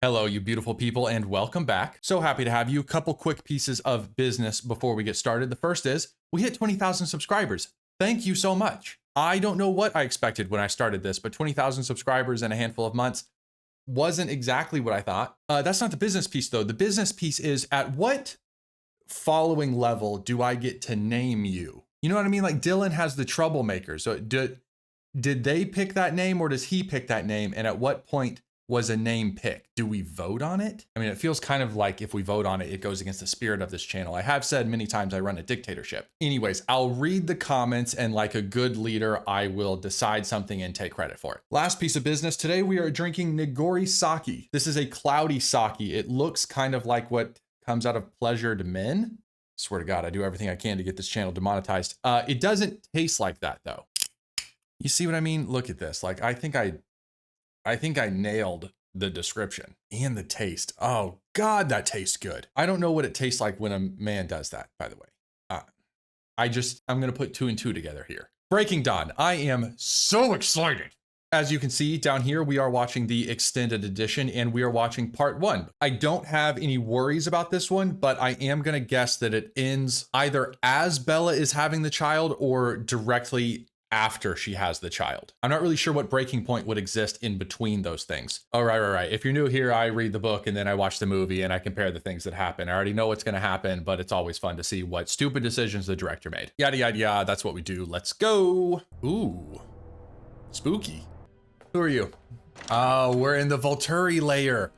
Hello, you beautiful people, and welcome back. So happy to have you. Couple quick pieces of business before we get started. The first is we hit 20,000 subscribers. Thank you so much. I don't know what I expected when I started this, but 20,000 subscribers in a handful of months wasn't exactly what I thought. That's not the business piece though. The business piece is, at what following level do I get to name you? You know what I mean? Like Dylan has the troublemaker. So did they pick that name or does he pick that name? And at what point was a name picked? Do we vote on it? I mean, it feels kind of like if we vote on it, it goes against the spirit of this channel. I have said many times I run a dictatorship. Anyways, I'll read the comments and like a good leader, I will decide something and take credit for it. Last piece of business. Today we are drinking Nigori sake. This is a cloudy sake. It looks kind of like what comes out of Pleasure to Men. Swear to God, I do everything I can to get this channel demonetized. It doesn't taste like that though. You see what I mean? Look at this. Like, I think I nailed the description and the taste. Oh God, that tastes good. I don't know what it tastes like when a man does that, by the way. I'm gonna put 2 and 2 together here. Breaking Dawn. I am so excited. As you can see down here, we are watching the extended edition and we are watching part 1. I don't have any worries about this one, but I am gonna guess that it ends either as Bella is having the child or directly after she has the child. I'm not really sure what breaking point would exist in between those things. Oh, right. If you're new here, I read the book and then I watch the movie and I compare the things that happen. I already know what's gonna happen, but it's always fun to see what stupid decisions the director made. Yada, yada, yada, that's what we do. Let's go. Ooh, spooky. Who are you? Oh, we're in the Volturi layer.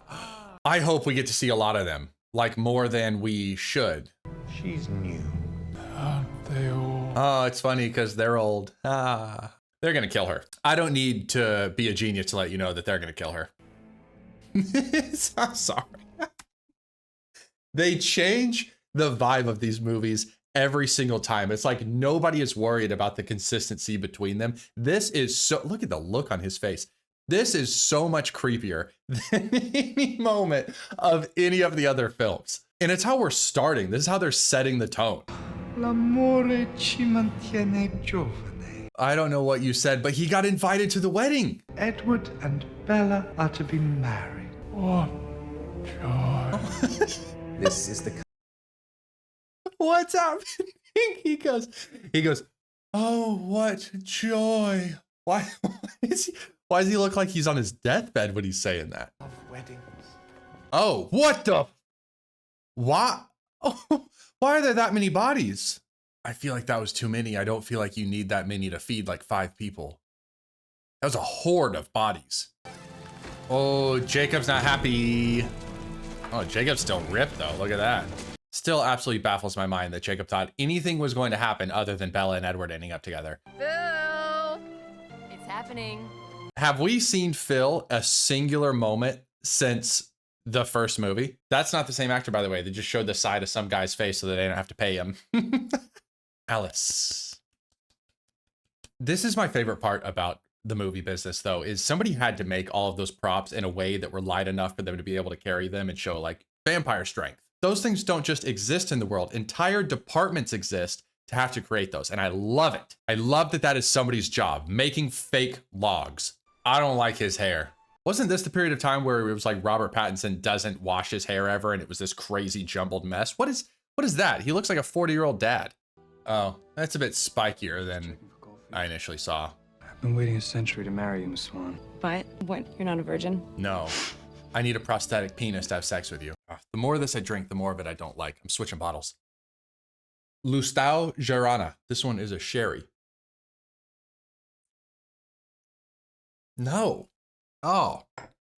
I hope we get to see a lot of them, like more than we should. She's new. Aren't they all? Oh, it's funny because they're old. They're gonna kill her. I don't need to be a genius to let you know that they're gonna kill her. I'm sorry. They change the vibe of these movies every single time. It's like nobody is worried about the consistency between them. This is so, look at the look on his face. This is so much creepier than any moment of any of the other films. And it's how we're starting. This is how they're setting the tone. L'amore ci mantiene giovane. I don't know what you said, but he got invited to the wedding. Edward and Bella are to be married. What joy. This is the What's happening? He goes, oh, what joy. Why does he look like he's on his deathbed when he's saying that? Of weddings. Oh, what the? Why? Oh, why are there that many bodies? I feel like that was too many. I don't feel like you need that many to feed like 5 people. That was a horde of bodies. Oh, Jacob's not happy. Oh, Jacob's still ripped though. Look at that. Still absolutely baffles my mind that Jacob thought anything was going to happen other than Bella and Edward ending up together. Phil, it's happening. Have we seen Phil a singular moment since the first movie? That's not the same actor, by the way. They just showed the side of some guy's face so that they didn't have to pay him. Alice. This is my favorite part about the movie business though, is somebody had to make all of those props in a way that were light enough for them to be able to carry them and show like vampire strength. Those things don't just exist in the world. Entire departments exist to have to create those. And I love it. I love that that is somebody's job, making fake logs. I don't like his hair. Wasn't this the period of time where it was like Robert Pattinson doesn't wash his hair ever and it was this crazy jumbled mess? What is that? He looks like a 40-year-old dad. Oh, that's a bit spikier than I initially saw. I've been waiting a century to marry you, Miss Swan. But what? You're not a virgin? No, I need a prosthetic penis to have sex with you. The more of this I drink, the more of it I don't like. I'm switching bottles. Lustau Gerana. This one is a sherry. No. Oh.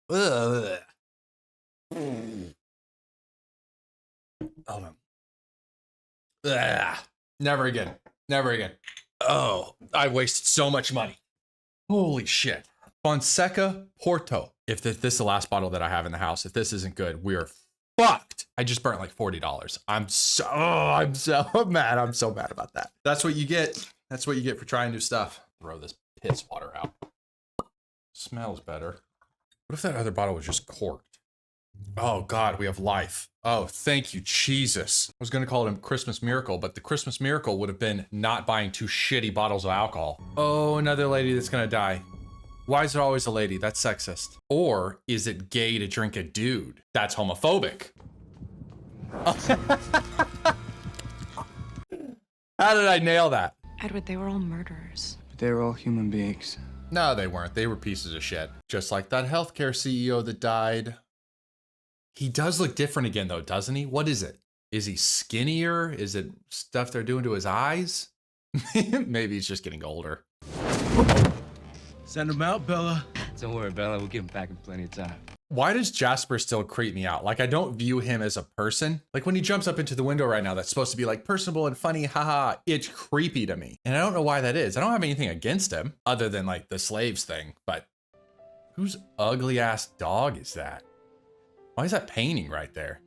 Ugh. Oh. Ugh. Never again. Never again. Oh, I wasted so much money. Holy shit. Fonseca Porto. If this is the last bottle that I have in the house, if this isn't good, we are fucked. I just burnt like $40. I'm so mad. I'm so mad about that. That's what you get. That's what you get for trying new stuff. Throw this piss water out. Smells better. What if that other bottle was just corked? Oh God, we have life. Oh, thank you, Jesus. I was gonna call it a Christmas miracle, but the Christmas miracle would have been not buying 2 shitty bottles of alcohol. Oh, another lady that's gonna die. Why is it always a lady? That's sexist. Or is it gay to drink a dude? That's homophobic. How did I nail that? Edward, they were all murderers. But they were all human beings. No, they weren't. They were pieces of shit. Just like that healthcare CEO that died. He does look different again, though, doesn't he? What is it? Is he skinnier? Is it stuff they're doing to his eyes? Maybe he's just getting older. Send him out, Bella. Don't worry, Bella. We'll get him back in plenty of time. Why does Jasper still creep me out? Like, I don't view him as a person. Like, when he jumps up into the window right now, that's supposed to be like personable and funny, haha, it's creepy to me. And I don't know why that is. I don't have anything against him other than like the slaves thing, but whose ugly ass dog is that? Why is that painting right there?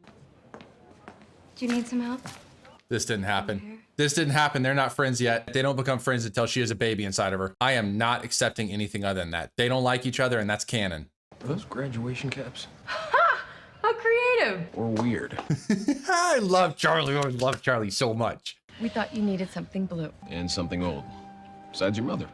Do you need some help? This didn't happen. This didn't happen. They're not friends yet. They don't become friends until she has a baby inside of her. I am not accepting anything other than that. They don't like each other, and that's canon. Are those graduation caps? Ha! How creative! Or weird? I love Charlie. I love Charlie so much. We thought you needed something blue. And something old. Besides your mother.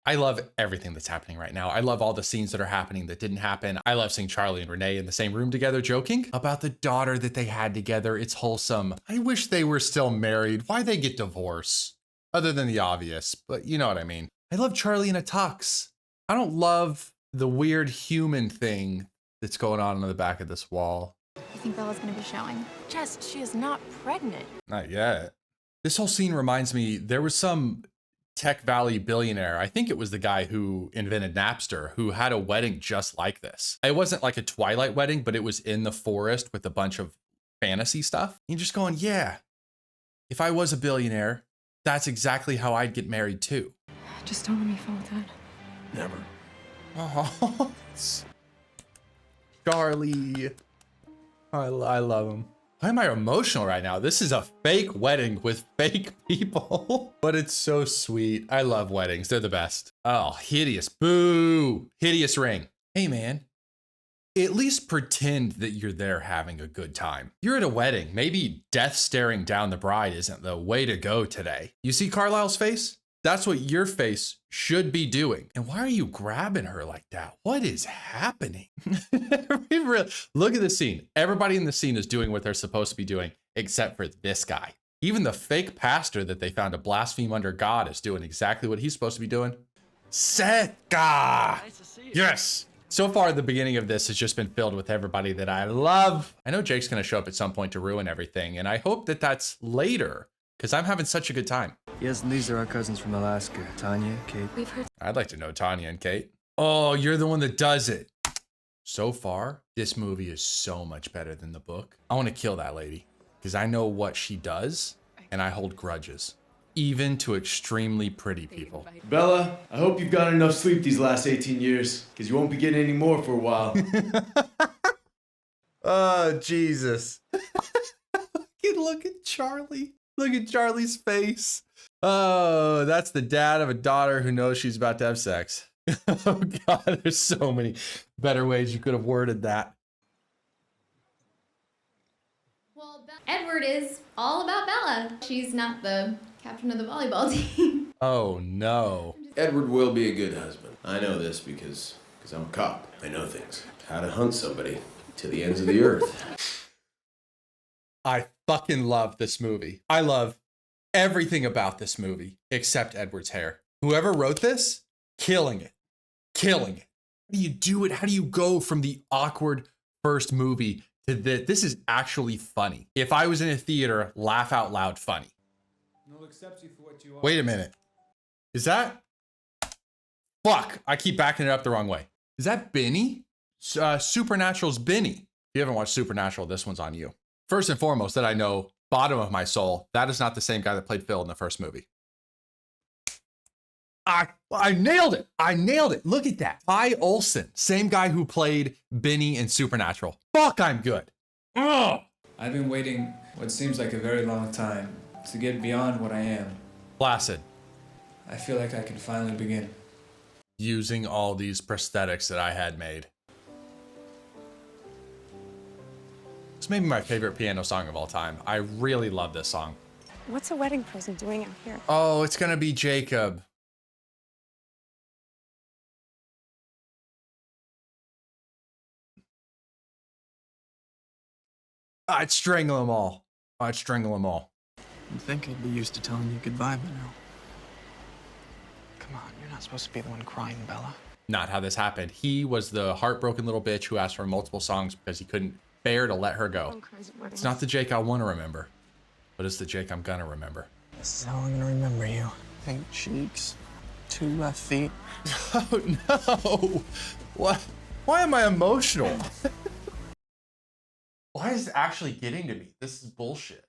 I love everything that's happening right now. I love all the scenes that are happening that didn't happen. I love seeing Charlie and Renee in the same room together joking about the daughter that they had together. It's wholesome. I wish they were still married. Why they get divorced? Other than the obvious, but you know what I mean. I love Charlie in a tux. I don't love the weird human thing that's going on the back of this wall. You think Bella's gonna be showing? Jess, she is not pregnant. Not yet. This whole scene reminds me, there was some Tech Valley billionaire, I think it was the guy who invented Napster, who had a wedding just like this. It wasn't like a Twilight wedding, but it was in the forest with a bunch of fantasy stuff. You're just going, yeah, if I was a billionaire, that's exactly how I'd get married too. Just don't let me fall with that. Never. Oh, Charlie. I love him. Why am I emotional right now? This is a fake wedding with fake people, but it's so sweet. I love weddings. They're the best. Oh, hideous. Boo. Hideous ring. Hey, man. At least pretend that you're there having a good time. You're at a wedding. Maybe death staring down the bride isn't the way to go today. You see Carlisle's face? That's what your face should be doing. And why are you grabbing her like that? What is happening? Look at the scene. Everybody in the scene is doing what they're supposed to be doing, except for this guy. Even the fake pastor that they found to blaspheme under God is doing exactly what he's supposed to be doing. Seka! Yes! So far, the beginning of this has just been filled with everybody that I love. I know Jake's gonna show up at some point to ruin everything, and I hope that that's later, because I'm having such a good time. Yes, and these are our cousins from Alaska. Tanya, Kate. We've heard I'd like to know Tanya and Kate. Oh, you're the one that does it. So far, this movie is so much better than the book. I want to kill that lady because I know what she does and I hold grudges, even to extremely pretty people. Bella, I hope you've gotten enough sleep these last 18 years, because you won't be getting any more for a while. Oh, Jesus. Look at Charlie. Look at Charlie's face. Oh, that's the dad of a daughter who knows she's about to have sex. Oh God, there's so many better ways you could have worded that. Well, Edward is all about Bella. She's not the captain of the volleyball team. Oh no. Edward will be a good husband. I know this because I'm a cop. I know things. How to hunt somebody to the ends of the earth. I fucking love this movie. I love everything about this movie except Edward's hair. Whoever wrote this, killing it. Killing it. How do you do it? How do you go from the awkward first movie to this? This is actually funny. If I was in a theater, laugh out loud funny. Wait a minute. Is that? Fuck, I keep backing it up the wrong way. Is that Benny? Supernatural's Benny. If you haven't watched Supernatural, this one's on you. First and foremost, that I know, bottom of my soul, that is not the same guy that played Phil in the first movie. I nailed it. I nailed it. Look at that. Ty Olsson, same guy who played Benny in Supernatural. Fuck, I'm good. Ugh. I've been waiting what seems like a very long time to get beyond what I am. Placid. I feel like I can finally begin. Using all these prosthetics that I had made. It's maybe my favorite piano song of all time. I really love this song. What's a wedding present doing out here? Oh, it's gonna be Jacob. I'd strangle them all. I'd strangle them all. You'd think I'd be used to telling you goodbye by now. Come on, you're not supposed to be the one crying, Bella. Not how this happened. He was the heartbroken little bitch who asked for multiple songs because he couldn't bear to let her go. It's not the Jake I want to remember, but it's the Jake I'm gonna remember. This is how I'm gonna remember you. Pink cheeks, 2 left feet. Oh no! What? Why am I emotional? Why is it actually getting to me? This is bullshit.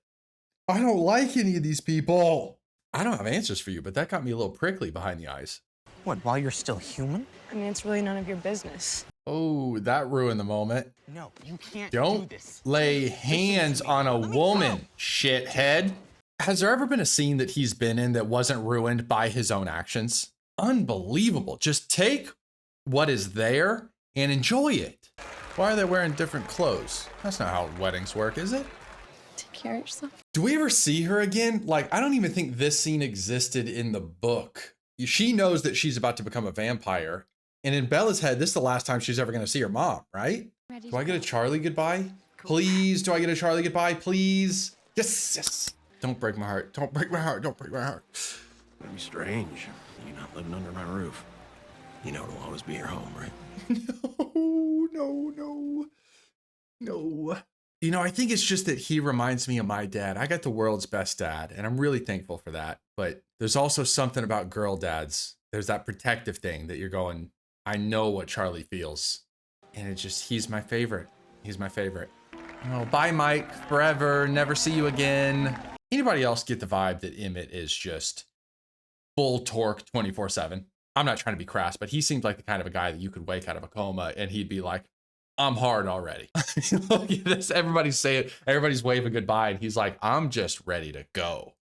I don't like any of these people. I don't have answers for you, but that got me a little prickly behind the eyes. What, while you're still human? I mean, it's really none of your business. Oh, that ruined the moment. No, you can't Don't do this. lay hands on a woman, shithead. Has there ever been a scene that he's been in that wasn't ruined by his own actions? Unbelievable. Just take what is there and enjoy it. Why are they wearing different clothes? That's not how weddings work, is it? Take care of yourself. Do we ever see her again? Like, I don't even think this scene existed in the book. She knows that she's about to become a vampire. And in Bella's head, this is the last time she's ever going to see her mom, right? Do I get a Charlie goodbye? Please, do I get a Charlie goodbye? Please. Yes, yes. Don't break my heart. Don't break my heart. Don't break my heart. It'd be strange. You're not living under my roof. You know it'll always be your home, right? No. You know, I think it's just that he reminds me of my dad. I got the world's best dad, and I'm really thankful for that. But there's also something about girl dads. There's that protective thing that you're going, I know what Charlie feels. And it just, he's my favorite. He's my favorite. Oh, bye, Mike. Forever. Never see you again. Anybody else get the vibe that Emmett is just full torque 24/7? I'm not trying to be crass, but he seems like the kind of a guy that you could wake out of a coma and he'd be like, I'm hard already. Look at this. Everybody's saying, everybody's waving goodbye. And he's like, I'm just ready to go.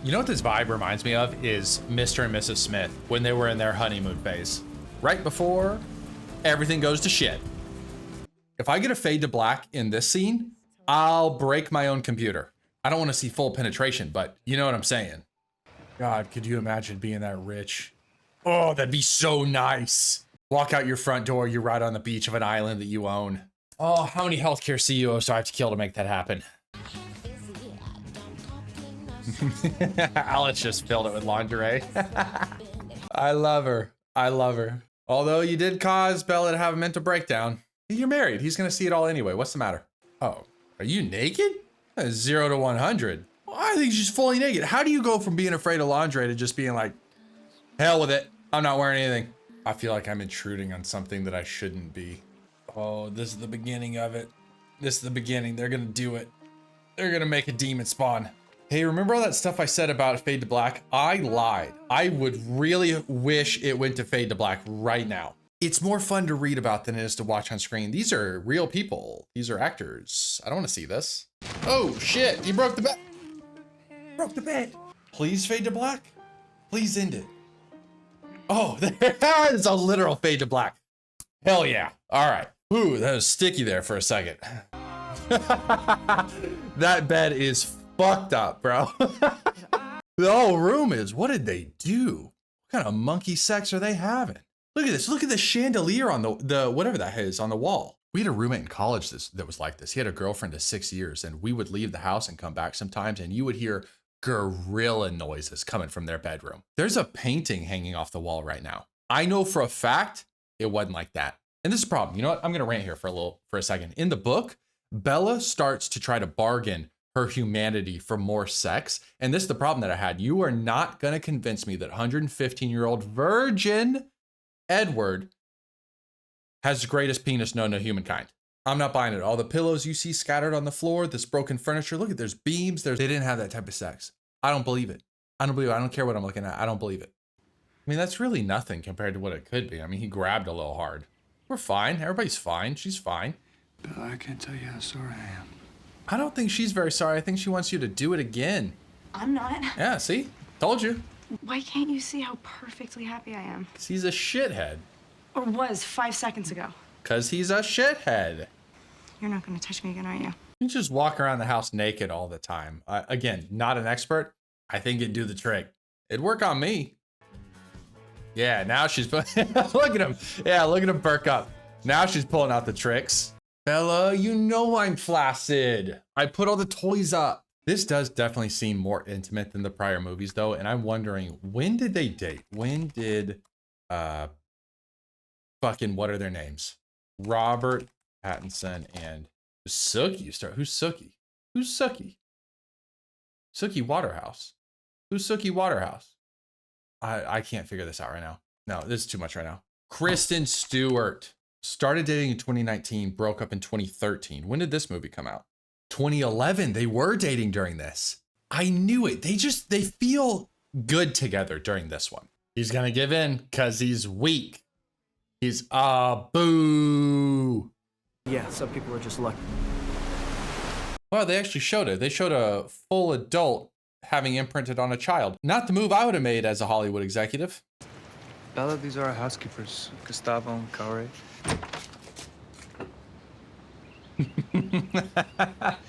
You know what this vibe reminds me of is Mr. and Mrs. Smith when they were in their honeymoon phase, right before everything goes to shit. If I get a fade to black in this scene, I'll break my own computer. I don't want to see full penetration, but you know what I'm saying. God, could you imagine being that rich? Oh, that'd be so nice. Walk out your front door, you're right on the beach of an island that you own. Oh, how many healthcare CEOs do I have to kill to make that happen? Alex just filled it with lingerie. I love her. I love her. Although you did cause Bella to have a mental breakdown. You're married. He's going to see it all anyway. What's the matter? Oh, are you naked? That's 0 to 100. Well, I think she's fully naked. How do you go from being afraid of lingerie to just being like, hell with it. I'm not wearing anything. I feel like I'm intruding on something that I shouldn't be. Oh, this is the beginning of it. This is the beginning. They're going to do it. They're going to make a demon spawn. Hey, remember all that stuff I said about fade to black? I lied. I would really wish it went to fade to black right now. It's more fun to read about than it is to watch on screen. These are real people. These are actors. I don't want to see this. Oh shit, you broke the bed. Broke the bed. Please fade to black. Please end it. Oh, there's a literal fade to black. Hell yeah. All right. Ooh, that was sticky there for a second. That bed is fucked up, bro. The whole room is. What did they do? What kind of monkey sex are they having? Look at this. Look at the chandelier on the whatever that is on the wall. We had a roommate in college that was like this. He had a girlfriend of 6 years, and we would leave the house and come back sometimes, and you would hear gorilla noises coming from their bedroom. There's a painting hanging off the wall right now. I know for a fact it wasn't like that. And this is a problem. You know what? I'm gonna rant here for a second. In the book, Bella starts to try to bargain her humanity for more sex. And this is the problem that I had. You are not gonna convince me that 115-year-old virgin Edward has the greatest penis known to humankind. I'm not buying it. All the pillows you see scattered on the floor, this broken furniture, look at, there's beams. They didn't have that type of sex. I don't believe it. I don't believe it. I don't care what I'm looking at. I don't believe it. I mean, that's really nothing compared to what it could be. I mean, he grabbed a little hard. We're fine. Everybody's fine. She's fine. Bella, I can't tell you how sorry I am. I don't think she's very sorry. I think she wants you to do it again. I'm not. Yeah, see? Told you. Why can't you see how perfectly happy I am? 'Cause he's a shithead. Or was 5 seconds ago. 'Cause he's a shithead. You're not going to touch me again, are you? You just walk around the house naked all the time. Again, not an expert. I think it'd do the trick. It'd work on me. Yeah, now she's look at him. Yeah, look at him perk up. Now she's pulling out the tricks. Bella, you know I'm flaccid. I put all the toys up. This does definitely seem more intimate than the prior movies though, and I'm wondering, when did they date? When did fucking what are their names? Robert Pattinson and Sookie start. Who's Sookie? Who's Sookie? Sookie Waterhouse. Who's Sookie Waterhouse? I can't figure this out right now. No, this is too much right now. Kristen Stewart started dating in 2019, broke up in 2013. When did this movie come out? 2011. They were dating during this. I knew it. They feel good together during this one. He's gonna give in because he's weak. He's boo. Yeah, some people are just lucky. Well, they actually showed it. They showed a full adult having imprinted on a child. Not the move I would have made as a Hollywood executive. Bella, these are our housekeepers, Gustavo and Kaore.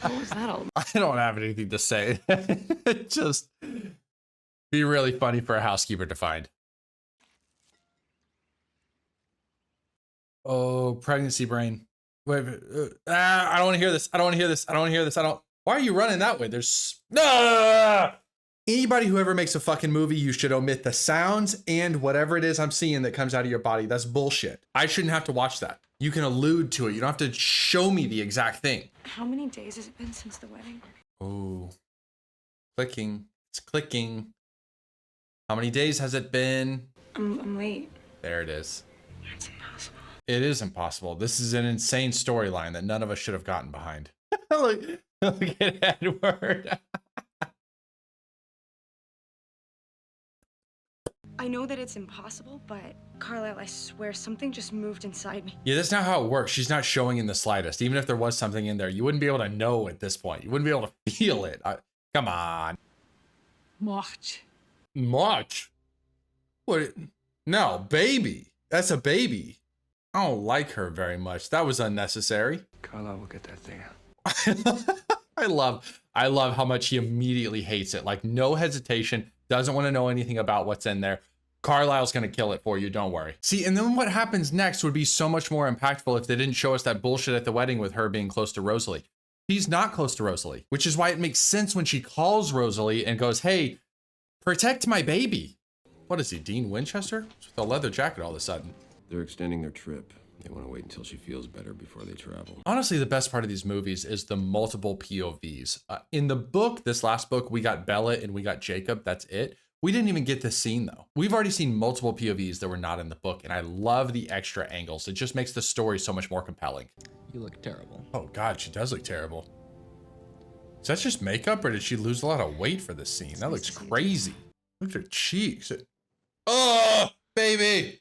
What was that all? I don't have anything to say. Just be really funny for a housekeeper to find. Oh, pregnancy brain. Wait, I don't want to hear this. I don't want to hear this. I don't want to hear this. Why are you running that way? There's anybody who ever makes a fucking movie, you should omit the sounds and whatever it is I'm seeing that comes out of your body. That's bullshit. I shouldn't have to watch that. You can allude to it. You don't have to show me the exact thing. How many days has it been since the wedding? Oh, clicking. It's clicking. How many days has it been? I'm late. There it is. It's impossible. It is impossible. This is an insane storyline that none of us should have gotten behind. look at Edward. I know that it's impossible, but Carlisle, I swear something just moved inside me. Yeah, that's not how it works. She's not showing in the slightest. Even if there was something in there, you wouldn't be able to know at this point. You wouldn't be able to feel it. Come on. March. March? What? No, baby. That's a baby. I don't like her very much. That was unnecessary. Carlisle will get that thing out. I love how much he immediately hates it. Like, no hesitation, doesn't want to know anything about what's in there. Carlisle's gonna kill it for you, don't worry. See, and then what happens next would be so much more impactful if they didn't show us that bullshit at the wedding with her being close to Rosalie. She's not close to Rosalie, which is why it makes sense when she calls Rosalie and goes, hey, protect my baby. What is he, Dean Winchester? With a leather jacket all of a sudden. They're extending their trip. They want to wait until she feels better before they travel. Honestly, the best part of these movies is the multiple POVs. In the book, this last book, we got Bella and we got Jacob. That's it. We didn't even get this scene though. We've already seen multiple POVs that were not in the book, and I love the extra angles. It just makes the story so much more compelling. You look terrible. Oh God, she does look terrible. Is that just makeup, or did she lose a lot of weight for this scene? That looks crazy. Look at her cheeks. Oh, baby.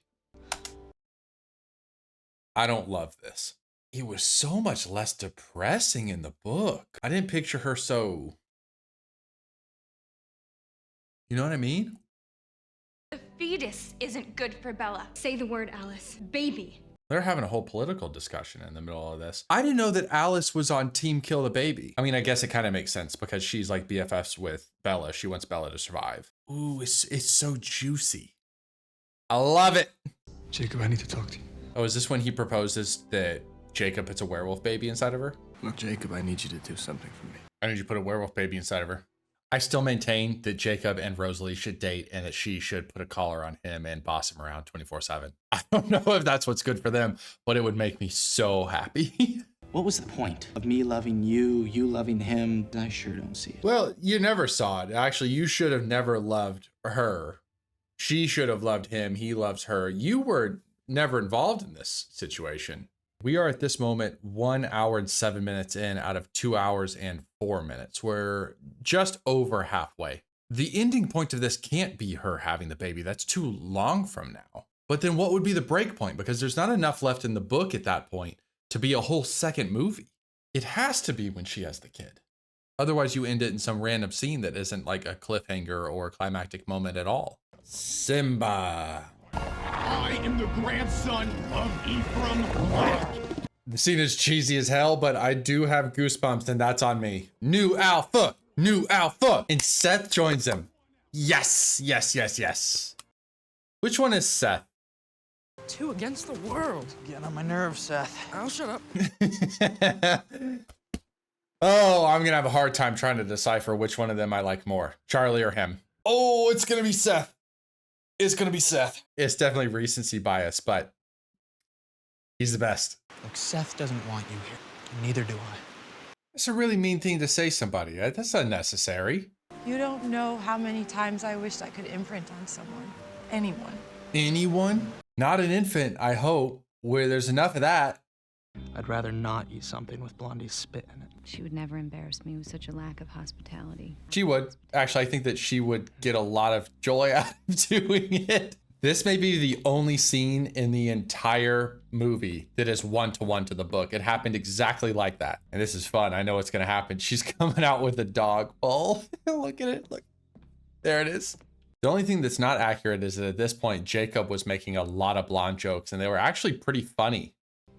I don't love this. It was so much less depressing in the book. I didn't picture her so... You know what I mean? The fetus isn't good for Bella. Say the word, Alice. Baby. They're having a whole political discussion in the middle of this. I didn't know that Alice was on Team Kill the Baby. I mean, I guess it kind of makes sense because she's like BFFs with Bella. She wants Bella to survive. Ooh, it's so juicy. I love it. Jacob, I need to talk to you. Oh, is this when he proposes that Jacob puts a werewolf baby inside of her? Look, Jacob, I need you to do something for me. I need you to put a werewolf baby inside of her. I still maintain that Jacob and Rosalie should date and that she should put a collar on him and boss him around 24/7. I don't know if that's what's good for them, but it would make me so happy. What was the point of me loving you, you loving him? I sure don't see it. Well, you never saw it. Actually, you should have never loved her. She should have loved him. He loves her. You were never involved in this situation. We are at this moment 1 hour and 7 minutes in out of 2 hours and 4 minutes. We're just over halfway. The ending point of this can't be her having the baby. That's too long from now. But then what would be the break point? Because there's not enough left in the book at that point to be a whole second movie. It has to be when she has the kid. Otherwise you end it in some random scene that isn't like a cliffhanger or a climactic moment at all. Simba. I am the grandson of Ephraim. The scene is cheesy as hell, but I do have goosebumps, and that's on me. New Alpha! New Alpha! And Seth joins him. Yes, yes, yes, yes. Which one is Seth? 2 against the world. Getting on my nerves, Seth. I'll shut up. Oh, I'm gonna have a hard time trying to decipher which one of them I like more, Charlie or him. Oh, it's gonna be Seth. It's gonna be Seth. It's definitely recency bias, but he's the best. Look, Seth doesn't want you here. And neither do I. That's a really mean thing to say to somebody. That's unnecessary. You don't know how many times I wished I could imprint on someone. Anyone. Anyone? Not an infant, I hope, where there's enough of that. I'd rather not eat something with Blondie's spit in it. She would never embarrass me with such a lack of hospitality. She would. Actually, I think that she would get a lot of joy out of doing it. This may be the only scene in the entire movie that is one-to-one to the book. It happened exactly like that. And this is fun. I know what's going to happen. She's coming out with a dog bowl. Look at it. Look. There it is. The only thing that's not accurate is that at this point, Jacob was making a lot of blonde jokes, and they were actually pretty funny.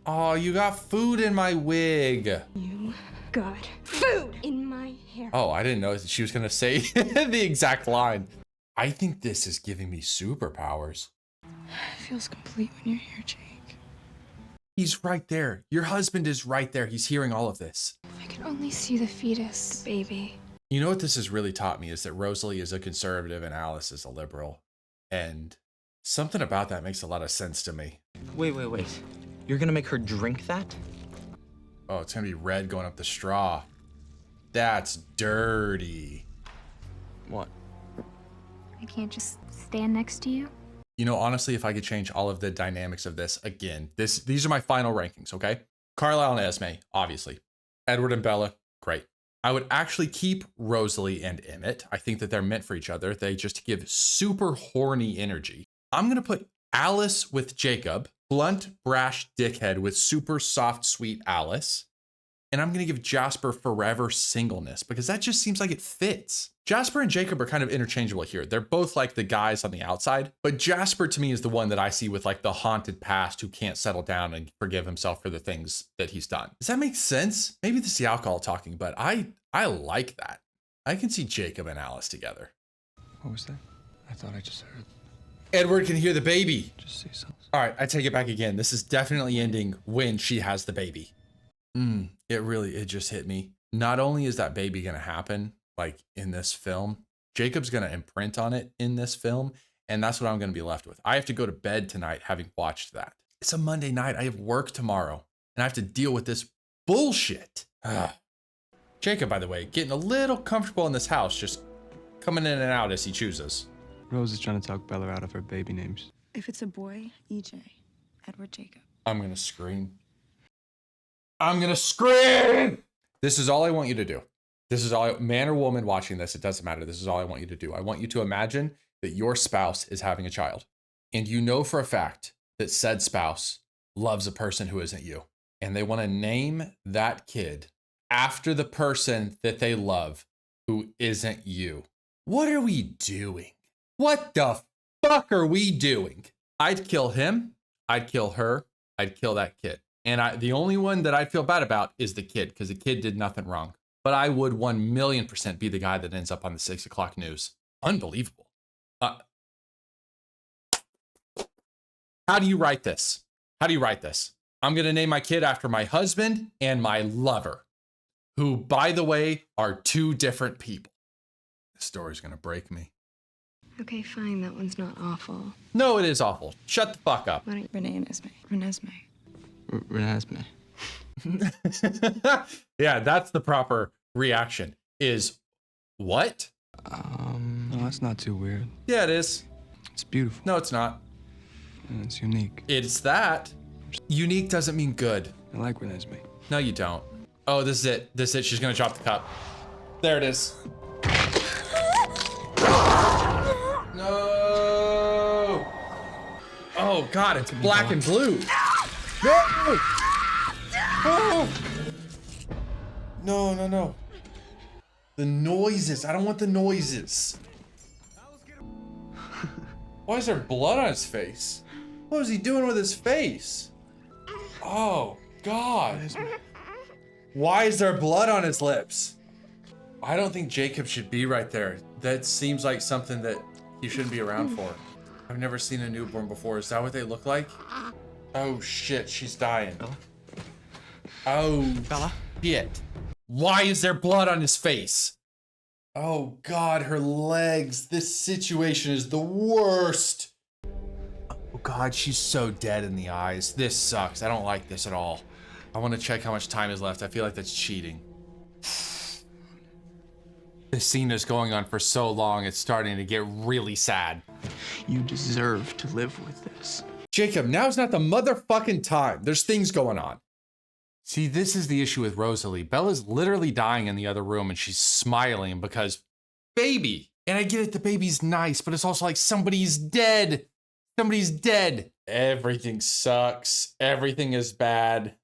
Oh, you got food in my wig. You got food in my hair. Oh, I didn't know that she was going to say the exact line. I think this is giving me superpowers. It feels complete when you're here, Jake. He's right there. Your husband is right there. He's hearing all of this. If I could only see the fetus, baby. You know what this has really taught me is that Rosalie is a conservative and Alice is a liberal. And something about that makes a lot of sense to me. Wait. You're gonna make her drink that? Oh, it's gonna be red going up the straw. That's dirty. What? I can't just stand next to you? You know, honestly, if I could change all of the dynamics of this again, these are my final rankings, okay? Carlisle and Esme, obviously. Edward and Bella, great. I would actually keep Rosalie and Emmett. I think that they're meant for each other. They just give super horny energy. I'm gonna put Alice with Jacob, blunt, brash dickhead with super soft, sweet Alice. And I'm gonna give Jasper forever singleness because that just seems like it fits. Jasper and Jacob are kind of interchangeable here. They're both like the guys on the outside, but Jasper to me is the one that I see with like the haunted past who can't settle down and forgive himself for the things that he's done. Does that make sense? Maybe this is the alcohol talking, but I like that. I can see Jacob and Alice together. What was that? I thought I just heard. Edward can hear the baby. Just say something. All right, I take it back again. This is definitely ending when she has the baby. It just hit me. Not only is that baby gonna happen, like in this film, Jacob's gonna imprint on it in this film, and that's what I'm gonna be left with. I have to go to bed tonight having watched that. It's a Monday night. I have work tomorrow, and I have to deal with this bullshit. Jacob, by the way, getting a little comfortable in this house, just coming in and out as he chooses. Rose is trying to talk Bella out of her baby names. If it's a boy, EJ. Edward Jacob. I'm gonna scream. I'm gonna scream! This is all I want you to do. This is all, man or woman watching this, it doesn't matter. This is all I want you to do. I want you to imagine that your spouse is having a child. And you know for a fact that said spouse loves a person who isn't you. And they want to name that kid after the person that they love who isn't you. What are we doing? What the fuck are we doing? I'd kill him. I'd kill her. I'd kill that kid. And the only one that I feel bad about is the kid, because the kid did nothing wrong. But I would 1,000,000% be the guy that ends up on the 6 o'clock news. Unbelievable. How do you write this? How do you write this? I'm going to name my kid after my husband and my lover, who, by the way, are two different people. This story's going to break me. Okay, fine. That one's not awful. No, it is awful. Shut the fuck up. Why don't Renee and Esme. Renesmee. Renesmee. Yeah, that's the proper reaction. Is what? No, that's not too weird. Yeah, it is. It's beautiful. No, it's not. And it's unique. It's that. Unique doesn't mean good. I like Renesmee. No, you don't. Oh, this is it. This is it. She's gonna drop the cup. There it is. No. Oh God, it's black and blue. No. Oh. No. The noises. I don't want the noises. Why is there blood on his face? What was he doing with his face? Oh, God. Why is there blood on his lips? I don't think Jacob should be right there. That seems like something that he shouldn't be around for. I've never seen a newborn before. Is that what they look like? Oh shit, she's dying. Bella? Oh, Bella? shit. Why is there blood on his face? Oh God, her legs. This situation is the worst. Oh God, she's so dead in the eyes. This sucks. I don't like this at all. I want to check how much time is left. I feel like that's cheating. This scene is going on for so long, it's starting to get really sad. You deserve to live with this. Jacob, now's not the motherfucking time. There's things going on. See, this is the issue with Rosalie. Bella's literally dying in the other room and she's smiling because baby. And I get it, the baby's nice, but it's also like somebody's dead. Somebody's dead. Everything sucks. Everything is bad.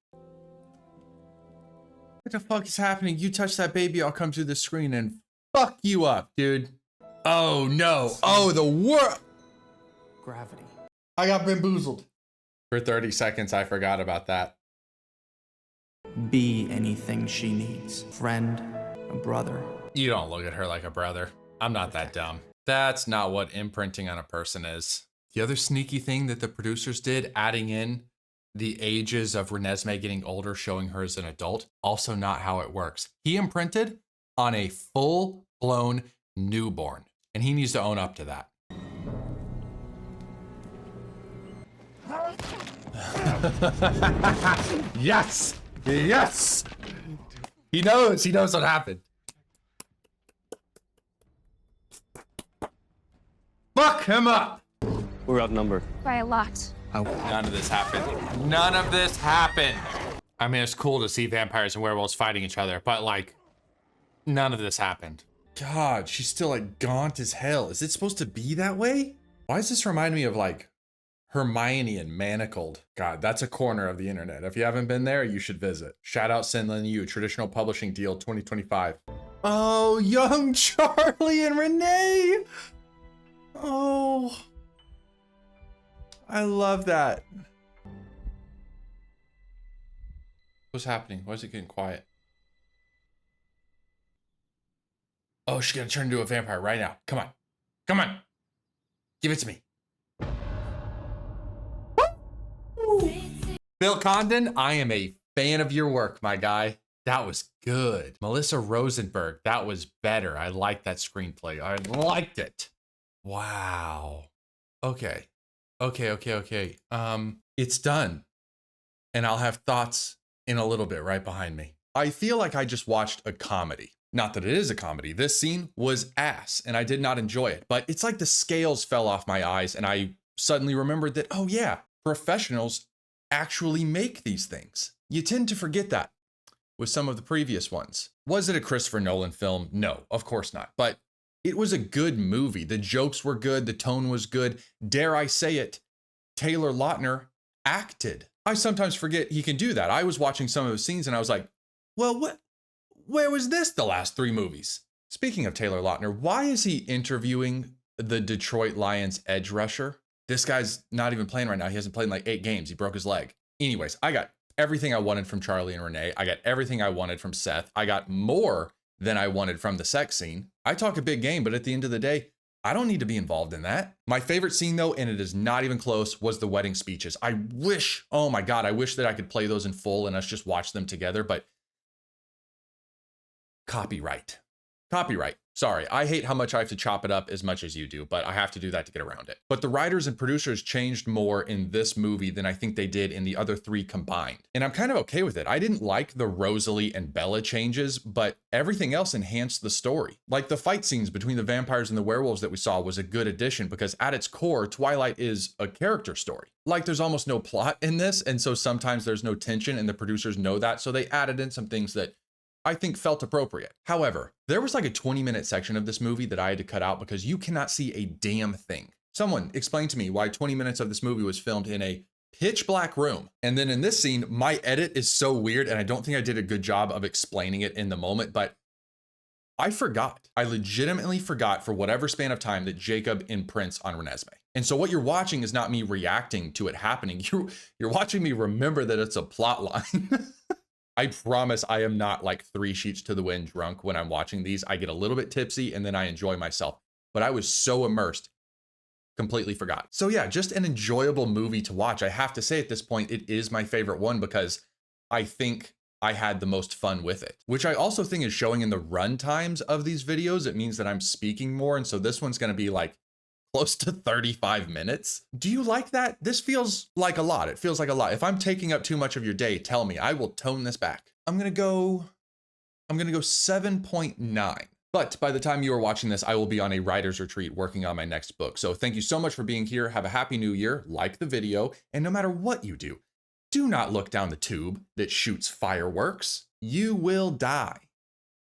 What the fuck is happening? You touch that baby, I'll come through the screen and fuck you up, dude. Oh no. Oh, the world. Gravity. I got bamboozled. For 30 seconds, I forgot about that. Be anything she needs. Friend, a brother. You don't look at her like a brother. I'm not that dumb. That's not what imprinting on a person is. The other sneaky thing that the producers did, adding in the ages of Renesmee getting older, showing her as an adult, also not how it works. He imprinted on a full-blown newborn, and he needs to own up to that. Yes! Yes! He knows what happened. Fuck him up! We're outnumbered. By a lot. None of this happened. None of this happened. I mean, it's cool to see vampires and werewolves fighting each other, but like, none of this happened. God, she's still like gaunt as hell. Is it supposed to be that way? Why does this remind me of like Hermione and Manacled? God, that's a corner of the internet. If you haven't been there, you should visit. Shout out Sinlin U, traditional publishing deal 2025. Oh, young Charlie and Renee. Oh, I love that. What's happening? Why is it getting quiet? Oh, she's gonna turn into a vampire right now. Come on. Come on. Give it to me. Woo! Bill Condon, I am a fan of your work, my guy. That was good. Melissa Rosenberg, that was better. I liked that screenplay. I liked it. Wow. Okay. It's done. And I'll have thoughts in a little bit right behind me. I feel like I just watched a comedy. Not that it is a comedy. This scene was ass and I did not enjoy it, but it's like the scales fell off my eyes and I suddenly remembered that, oh yeah, professionals actually make these things. You tend to forget that with some of the previous ones. Was it a Christopher Nolan film? No, of course not. But it was a good movie. The jokes were good. The tone was good. Dare I say it, Taylor Lautner acted. I sometimes forget he can do that. I was watching some of his scenes and I was like, well, where was this the last 3 movies? Speaking of Taylor Lautner, why is he interviewing the Detroit Lions edge rusher? This guy's not even playing right now. He hasn't played in like 8 games. He broke his leg. Anyways, I got everything I wanted from Charlie and Renee. I got everything I wanted from Seth. I got more than I wanted from the sex scene. I talk a big game, but at the end of the day, I don't need to be involved in that. My favorite scene though, and it is not even close, was the wedding speeches. I wish, oh my God, I wish that I could play those in full and us just watch them together, but copyright. Sorry, I hate how much I have to chop it up as much as you do, but I have to do that to get around it. But the writers and producers changed more in this movie than I think they did in the other 3 combined. And I'm kind of okay with it. I didn't like the Rosalie and Bella changes, but everything else enhanced the story. Like the fight scenes between the vampires and the werewolves that we saw was a good addition because at its core, Twilight is a character story. Like there's almost no plot in this, and so sometimes there's no tension and the producers know that, so they added in some things that I think felt appropriate. However, there was like a 20-minute section of this movie that I had to cut out because you cannot see a damn thing. Someone explained to me why 20 minutes of this movie was filmed in a pitch black room. And then in this scene, my edit is so weird and I don't think I did a good job of explaining it in the moment, but I forgot. I legitimately forgot for whatever span of time that Jacob imprints on Renesmee. And so what you're watching is not me reacting to it happening. You're watching me remember that it's a plot line. I promise I am not like 3 sheets to the wind drunk when I'm watching these. I get a little bit tipsy and then I enjoy myself. But I was so immersed. Completely forgot. So yeah, just an enjoyable movie to watch. I have to say at this point, it is my favorite one because I think I had the most fun with it, which I also think is showing in the run times of these videos. It means that I'm speaking more. And so this one's going to be like close to 35 minutes. Do you like that? This feels like a lot. It feels like a lot. If I'm taking up too much of your day, tell me. I will tone this back. I'm going to go 7.9. But by the time you are watching this, I will be on a writer's retreat working on my next book. So thank you so much for being here. Have a happy new year. Like the video. And no matter what you do, do not look down the tube that shoots fireworks. You will die.